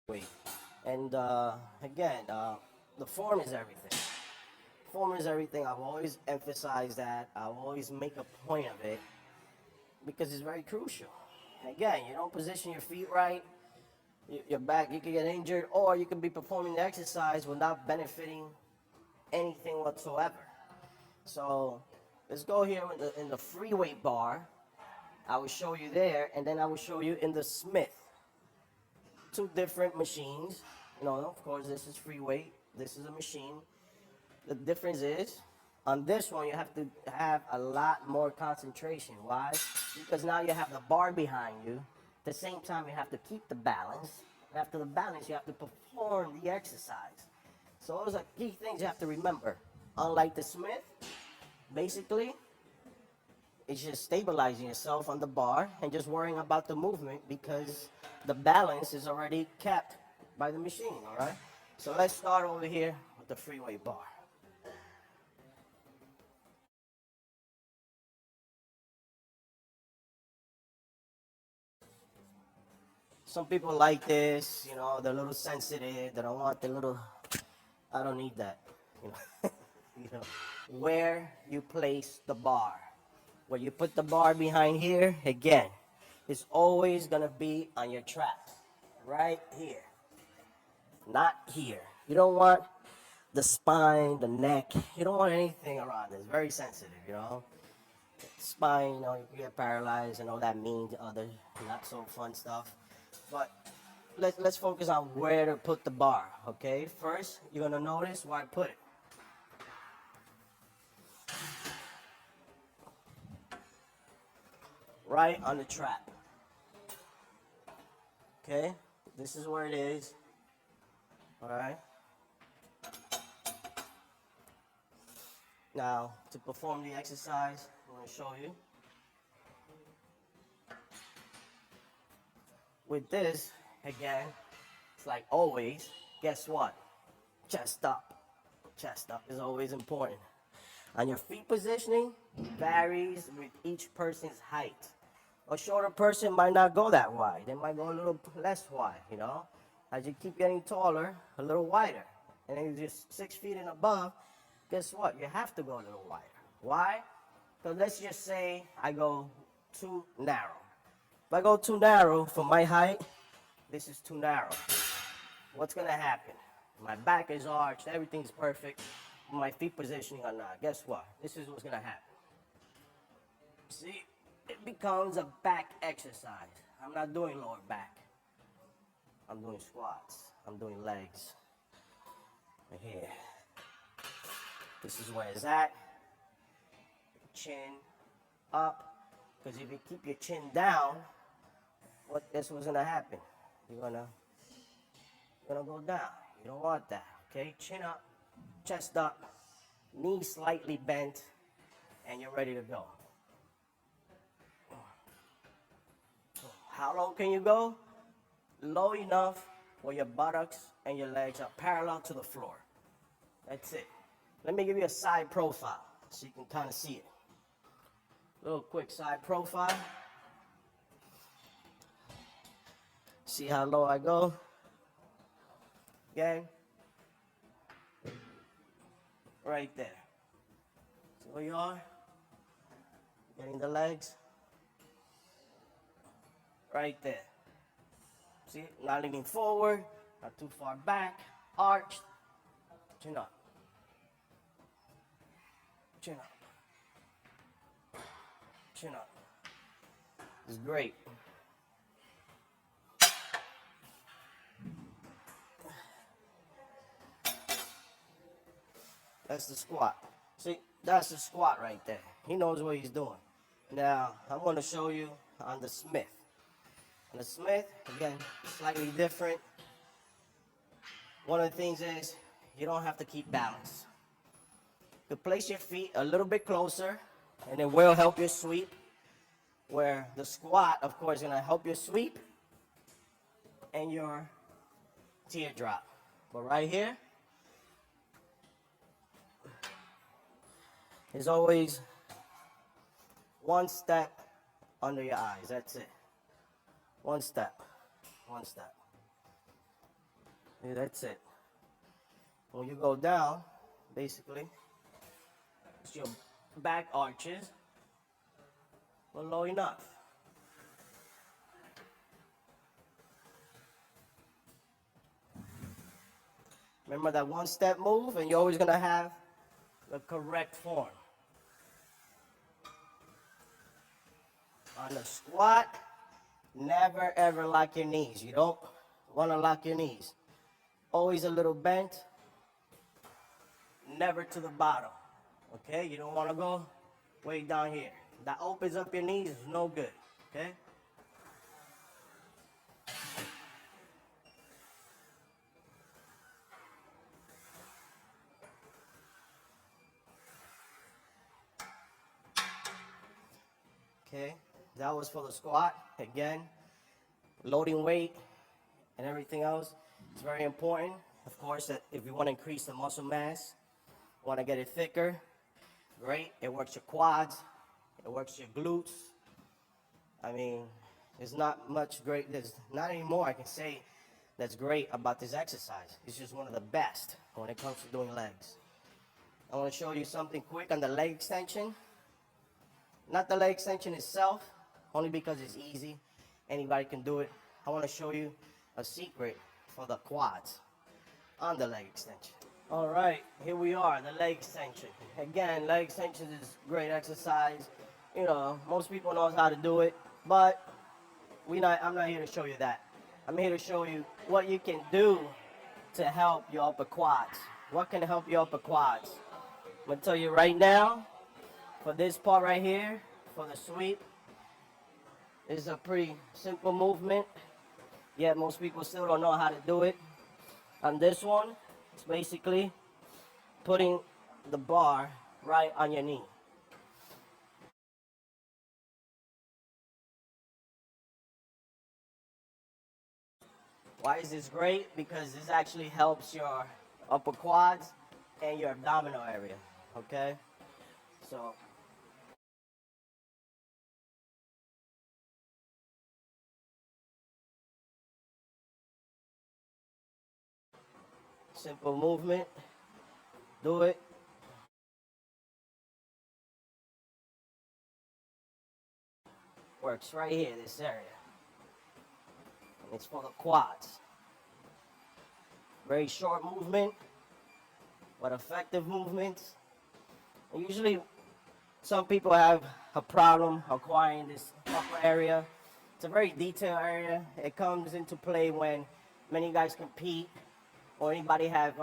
weight. And again, the form is everything. Form is everything. I've always emphasized that. I always make a point of it because it's very crucial. Again, you don't position your feet right, your back, you can get injured, or you can be performing the exercise without benefiting anything whatsoever. So let's go here in the free weight bar. I will show you there, and then I will show you in the Smith. Two different machines. You know, of course, this is free weight. This is a machine. The difference is, on this one, you have to have a lot more concentration. Why? Because now you have the bar behind you. At the same time, you have to keep the balance. After the balance, you have to perform the exercise. So those are key things you have to remember. Unlike the Smith, basically, it's just stabilizing yourself on the bar and just worrying about the movement because the balance is already kept by the machine, all right? So let's start over here with the free weight bar. Some people like this, you know, they're a little sensitive, they don't want the little, I don't need that, you know. You know, where you place the bar. Where you put the bar behind here, again, it's always gonna be on your trap, right here, not here. You don't want the spine, the neck, you don't want anything around it. It's very sensitive, you know. Spine, you know, you can get paralyzed and all that means other not so fun stuff. But let's focus on where to put the bar, okay? First, you're gonna notice where I put it. Right on the trap. Okay? This is where it is. Alright? Now, to perform the exercise, I'm gonna show you. With this, again, it's like always, guess what? Chest up. Chest up is always important. And your feet positioning varies with each person's height. A shorter person might not go that wide. They might go a little less wide, you know? As you keep getting taller, a little wider. And then you're just 6 feet and above, guess what? You have to go a little wider. Why? Because let's just say I go too narrow. If I go too narrow for my height, this is too narrow. What's gonna happen? My back is arched, everything's perfect. My feet positioning are not. Guess what? This is what's gonna happen. See, it becomes a back exercise. I'm not doing lower back. I'm doing squats. I'm doing legs. Right here. This is where it's at. Chin up. Because if you keep your chin down, guess what's gonna happen? You're gonna go down. You don't want that. Okay? Chin up, chest up, knees slightly bent, and you're ready to go. How low can you go? Low enough where your buttocks and your legs are parallel to the floor. That's it. Let me give you a side profile so you can kind of see it. Little quick side profile. See how low I go? Again. Right there. See where you are? Getting the legs. Right there. See, not leaning forward, not too far back, arched, chin up, chin up, chin up. It's great. That's the squat. See, that's the squat right there. He knows what he's doing. Now, I'm going to show you on the Smith. On the Smith, again, slightly different. One of the things is you don't have to keep balance. You place your feet a little bit closer, and it will help you sweep. Where the squat, of course, is going to help you sweep and your teardrop. But right here is always one step under your eyes. That's it. One step. One step. Yeah, that's it. When you go down, basically, it's your back arches are low enough. Remember that one step move, and you're always gonna have the correct form. On the squat, never ever lock your knees. You don't wanna lock your knees. Always a little bent, never to the bottom. Okay, you don't wanna go way down here. That opens up your knees, is no good. Okay? Okay, that was for the squat. Again, loading weight and everything else is very important. Of course, that if you want to increase the muscle mass, want to get it thicker, great. It works your quads, it works your glutes. I mean, there's not much great, there's not anymore I can say that's great about this exercise. It's just one of the best when it comes to doing legs. I want to show you something quick on the leg extension. Not the leg extension itself, only because it's easy. Anybody can do it. I want to show you a secret for the quads on the leg extension. All right, here we are, the leg extension. Again, leg extension is great exercise. You know, most people know how to do it, but I'm not here to show you that. I'm here to show you what you can do to help your upper quads. What can help your upper quads? I'm gonna tell you right now, for this part right here, for the sweep, it's a pretty simple movement, yet most people still don't know how to do it. On this one, it's basically putting the bar right on your knee. Why is this great? Because this actually helps your upper quads and your abdominal area, okay? So, simple movement, do it. Works right here, this area. And it's for the quads. Very short movement, but effective movements. And usually, some people have a problem acquiring this upper area. It's a very detailed area. It comes into play when many guys compete or anybody have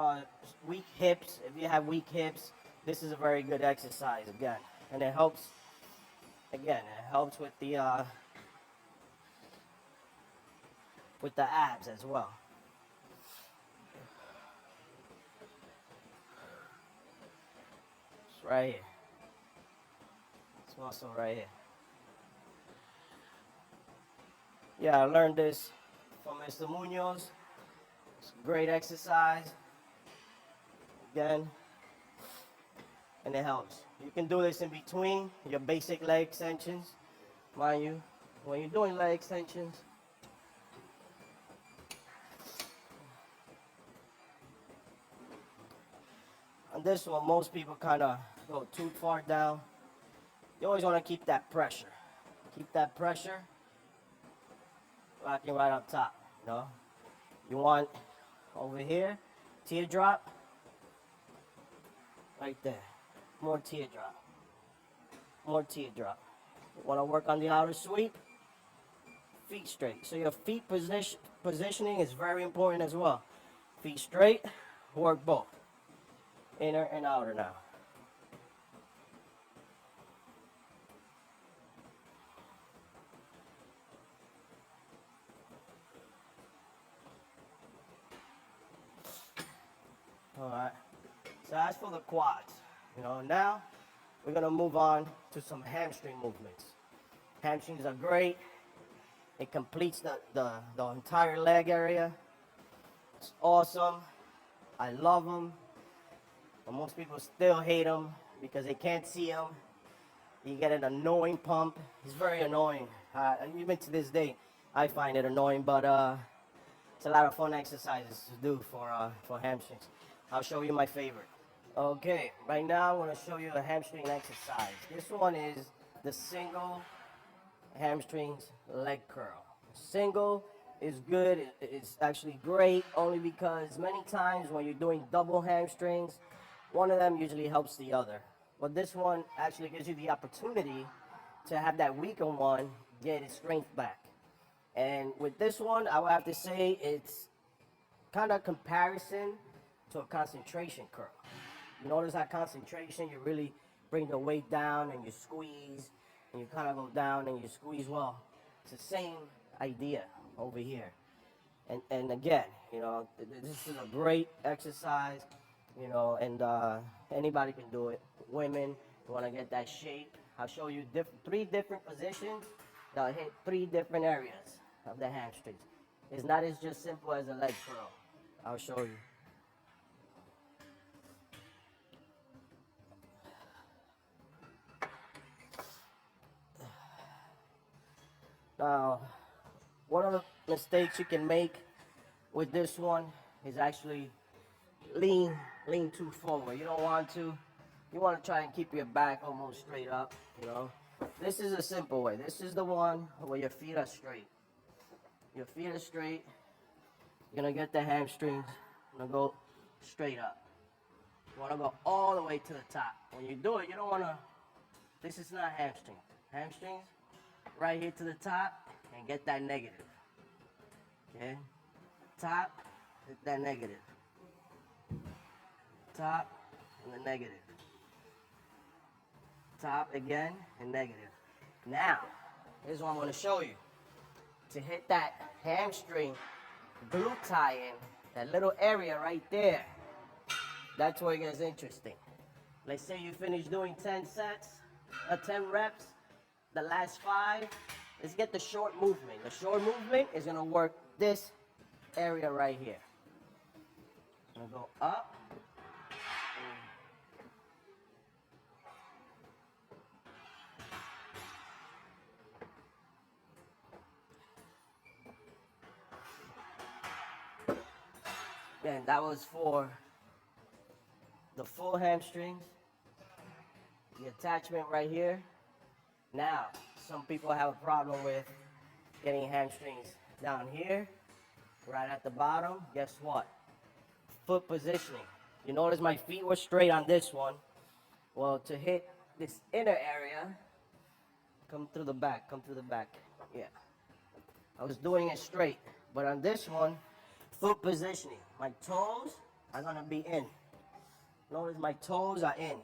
weak hips. If you have weak hips, this is a very good exercise again. And it helps, again, it helps with the abs as well. It's right here. This muscle right here. Yeah, I learned this from Mr. Munoz. It's a great exercise. Again, and it helps. You can do this in between your basic leg extensions. Mind you, when you're doing leg extensions, on this one, most people kind of go too far down. You always want to keep that pressure. Keep that pressure rocking right up top, you know. You want over here, teardrop, right there. More teardrop. More teardrop. You want to work on the outer sweep, feet straight. So your feet positioning is very important as well. Feet straight, work both. Inner and outer now. All right. So that's for the quads. You know, now we're gonna move on to some hamstring movements. Hamstrings are great. It completes the entire leg area. It's awesome. I love them. But most people still hate them because they can't see them. You get an annoying pump. It's very annoying. Even to this day, I find it annoying. But It's a lot of fun exercises to do for hamstrings. I'll show you my favorite. Okay, right now I'm going to show you a hamstring exercise. This one is the single hamstrings leg curl. Single is good. It's actually great only because many times when you're doing double hamstrings, one of them usually helps the other. But this one actually gives you the opportunity to have that weaker one get its strength back. And with this one, I would have to say it's kind of comparison to a concentration curl. You notice that concentration, you really bring the weight down and you squeeze, and you kind of go down and you squeeze. Well, it's the same idea over here. And again, this is a great exercise, and anybody can do it. Women, you want to get that shape. I'll show you three different positions that'll hit three different areas of the hamstrings. It's not as just simple as a leg curl. I'll show you. Now, one of the mistakes you can make with this one is actually lean too forward. You don't want to. You want to try and keep your back almost straight up, This is a simple way. This is the one where your feet are straight. Your feet are straight. You're going to get the hamstrings. You're going to go straight up. You want to go all the way to the top. When you do it, you don't want to, this is not hamstring. Hamstrings, right here to the top, and get that negative. Okay? Top, hit that negative. Top, and the negative. Top again, and negative. Now, here's what I'm going to show you. To hit that hamstring glute tie-in, that little area right there, that's where it gets interesting. Let's say you finish doing 10 sets, 10 reps, the last 5, let's get the short movement. The short movement is going to work this area right here. I'm going to go up. Then that was for the full hamstrings, the attachment right here. Now, some people have a problem with getting hamstrings down here, right at the bottom. Guess what? Foot positioning. You notice my feet were straight on this one. Well, to hit this inner area, come through the back. Yeah. I was doing it straight, but on this one, foot positioning. My toes are gonna be in. Notice my toes are in.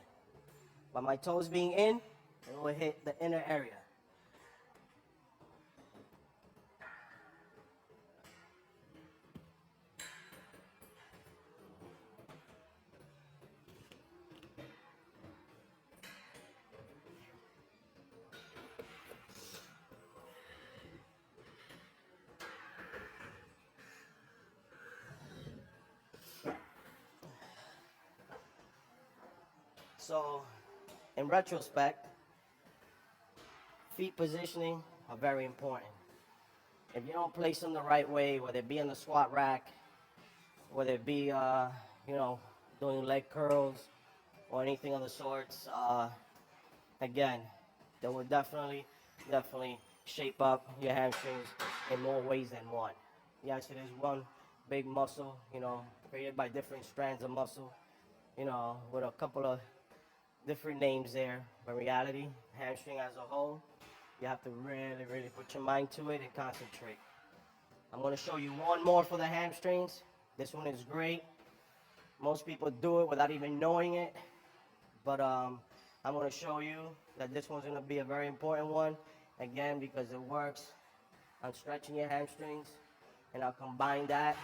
By my toes being in, it will hit the inner area. So, in retrospect, feet positioning are very important. If you don't place them the right way, whether it be in the squat rack, whether it be, doing leg curls or anything of the sorts, again, they will definitely shape up your hamstrings in more ways than one. Yes, it is one big muscle, created by different strands of muscle, with a couple of different names there. But in reality, hamstring as a whole, you have to really put your mind to it and concentrate. I'm going to show you one more for the hamstrings. This one is great. Most people do it without even knowing it. But I'm going to show you that this one's going to be a very important one. Again, because it works on stretching your hamstrings. And I'll combine that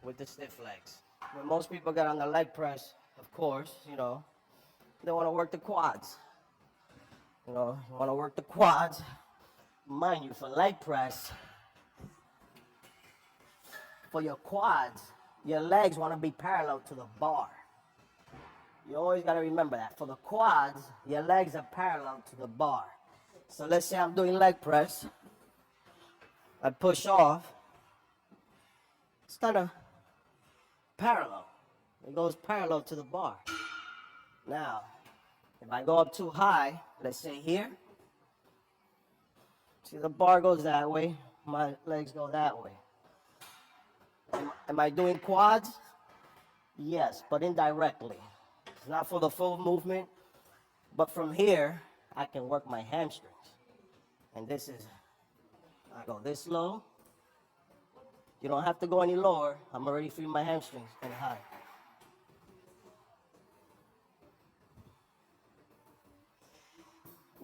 with the stiff legs. When most people get on the leg press, of course, they want to work the quads. You want to work the quads. Mind you, for leg press, for your quads, your legs want to be parallel to the bar. You always got to remember that. For the quads, your legs are parallel to the bar. So let's say I'm doing leg press. I push off. it's kind of parallel. It goes parallel to the bar. Now, if I go up too high, let's say here, see the bar goes that way, my legs go that way. Am I doing quads? Yes, but indirectly. It's not for the full movement, but from here, I can work my hamstrings. And this is, I go this low. You don't have to go any lower. I'm already feeling my hamstrings and high.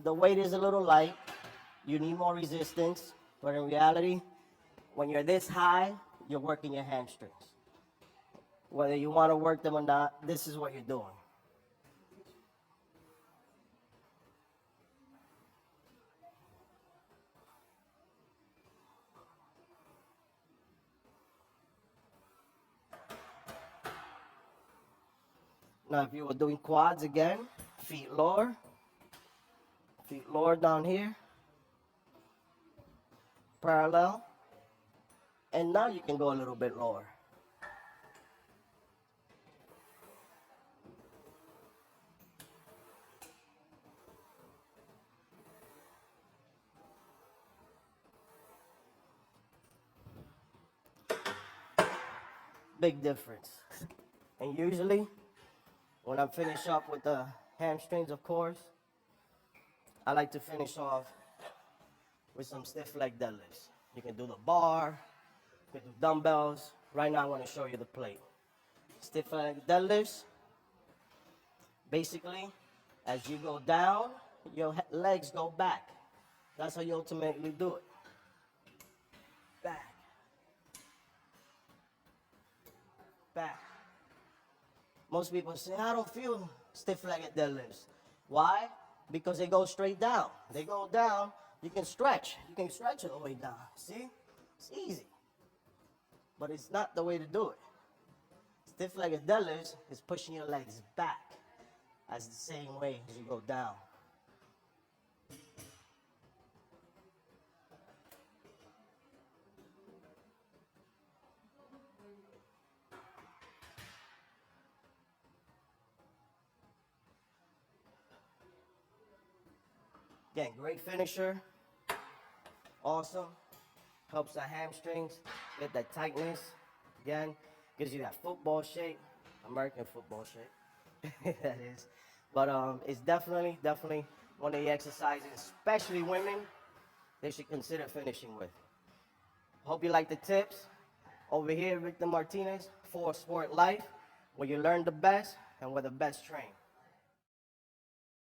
The weight is a little light. You need more resistance, but in reality, when you're this high, you're working your hamstrings. Whether you want to work them or not, this is what you're doing. Now, if you were doing quads again, feet lower down here, parallel, and now you can go a little bit lower. Big difference. And usually, when I finish up with the hamstrings, of course, I like to finish off with some stiff leg deadlifts. You can do the bar, you can do dumbbells. Right now I want to show you the plate. Stiff leg deadlifts, basically, as you go down, your legs go back. That's how you ultimately do it. Back. Back. Most people say, I don't feel stiff-legged deadlifts. Why? Because they go straight down. They go down, you can stretch. You can stretch it all the way down. See? It's easy. But it's not the way to do it. Stiff-legged deadlifts is pushing your legs back as the same way as you go down. Again, great finisher. Awesome. Helps the hamstrings get that tightness. Again, gives you that football shape, American football shape. That is. But it's definitely one of the exercises, especially women, they should consider finishing with. Hope you like the tips. Over here, Victor Martinez, for Sport Life, where you learn the best and where the best train.